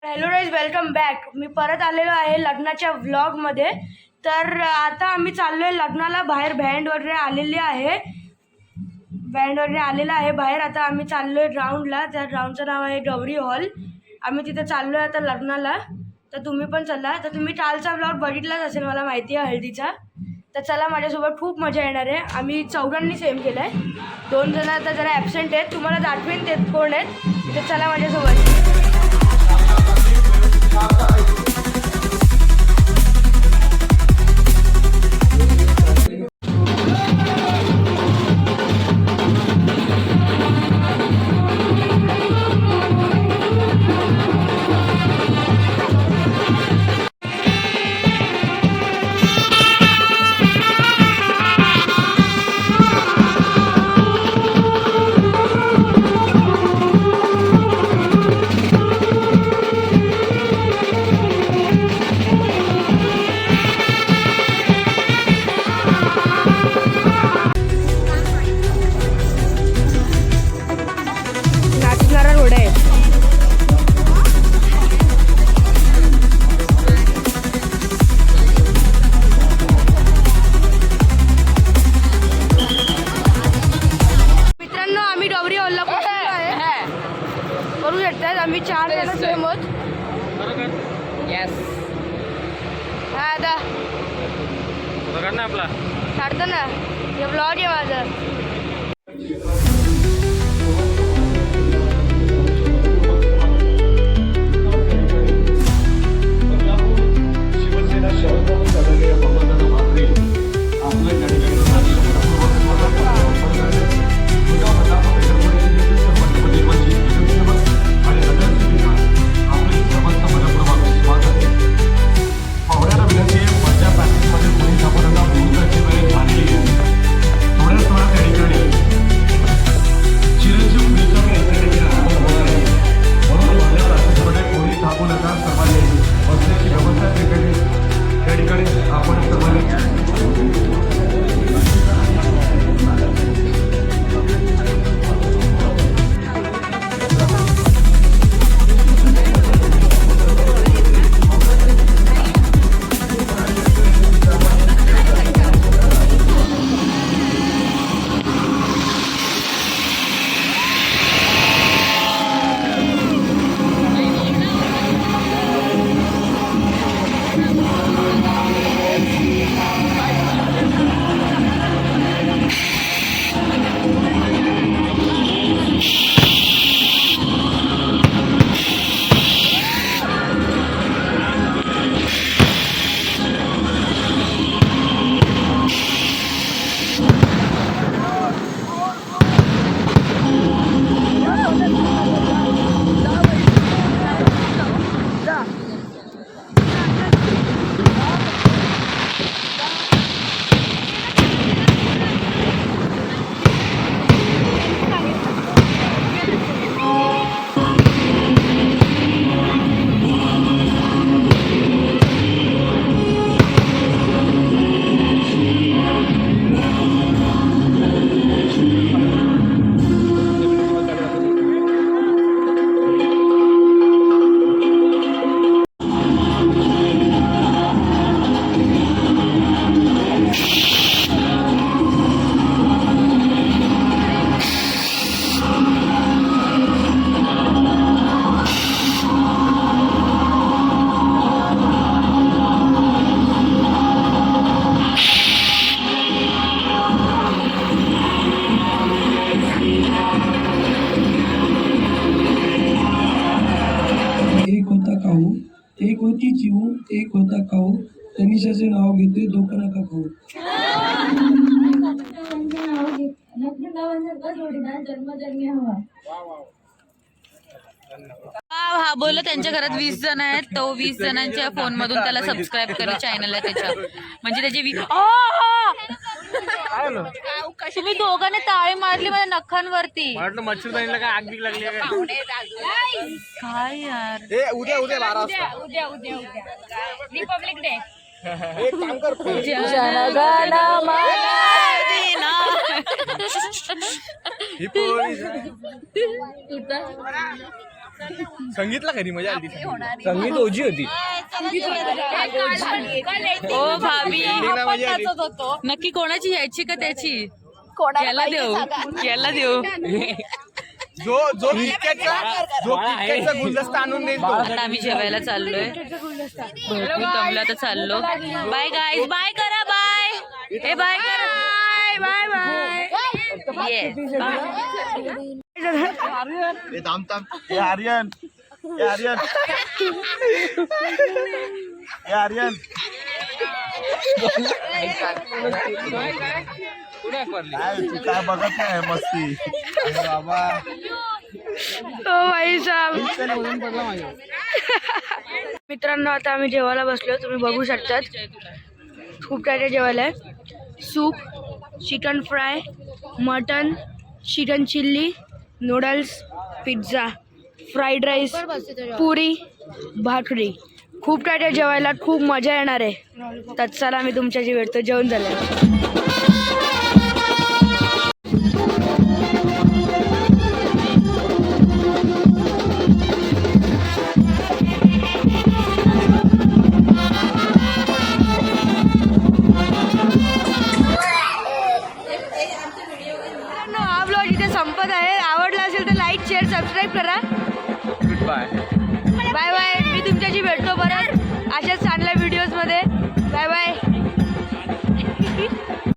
Hello guys, welcome back. मी परत आलेलो आहे लग्नाच्या व्लॉगमध्ये. तर आता आम्ही चाललो आहे लग्नाला. बाहेर बँड वगैरे आलेली आहे, बाहेर. आता आम्ही चाललो आहे ग्राउंडला. त्या ग्राउंडचं नाव आहे गौरी हॉल. आम्ही तिथे चाललो आहे आता लग्नाला. तर तुम्ही पण चला. तर तुम्ही कालचा व्लॉग बघितलाच असेल, मला माहिती आहे, हळदीचा. तर चला, माझ्यासोबत खूप मजा येणार आहे. आम्ही चौघांनी सेम केलं आहे. 2 जण आता जरा ॲबसेंट आहेत, तुम्हाला दाखवेन ते कोण आहेत. तर चला माझ्यासोबत. करू शकतात. आम्ही 4 जण सेम आहोत. हा आता बघा ना आपला काढतो ना, हे ब्लॉग आहे माझं. एक होती चिवू, एक होता काऊ. तनिषाचे नाव घेते, डोकं नका खाऊ. हा बोल. त्यांच्या घरात 20 जण आहेत. तो 20 जणांच्या फोन मधून त्याला सबस्क्राईब करेल चॅनलला त्याच्या. म्हणजे त्याचे तुम्ही दोघांनी टाळी मारली माझ्या नखांवरती. मच्छरदानीला काय आग बिग लागली काय यार. उद्या 12 वाजता रिपब्लिक डे. एक काम कर, संगीतला खरी मजा आली तिथे. संगीत ओजी होती. ओ भाभी संगीतला मजा आली. नक्की कोणाची यायची का त्याची याला देऊ जो किटकॅटचा गुलदस्ता आणून देईल तो. आता आम्ही जेवायला चाललोय भरपूर दमला तर चाललो बाय गाईज बाय करा बाय ए बाय करा बाय बाय येस ए थांब थांब. ए आर्यन ए आर्यन ए आर्यन काय तू काय बघत नाही मस्ती. अरे बाबा ओ भाई साहब. मित्रांनो आता आम्ही जेवायला बसलो. तुम्ही बघू शकतात खूप काय काय जेवायला आहे. Soup, chicken fry, mutton, chicken chilli, noodles, pizza, fried rice, puri, भाकरी. खूप काय काय जेवायला. खूप मजा येणार आहे. तर चला मी तुमच्याशी भेटतो. जेवण झालं. हा ब्लॉग इथे संपत आहे. आवडला असेल तर लाईक शेअर सबस्क्राईब करा. Goodbye. Bye bye. मी तुमच्याशी भेटतो परत अशाच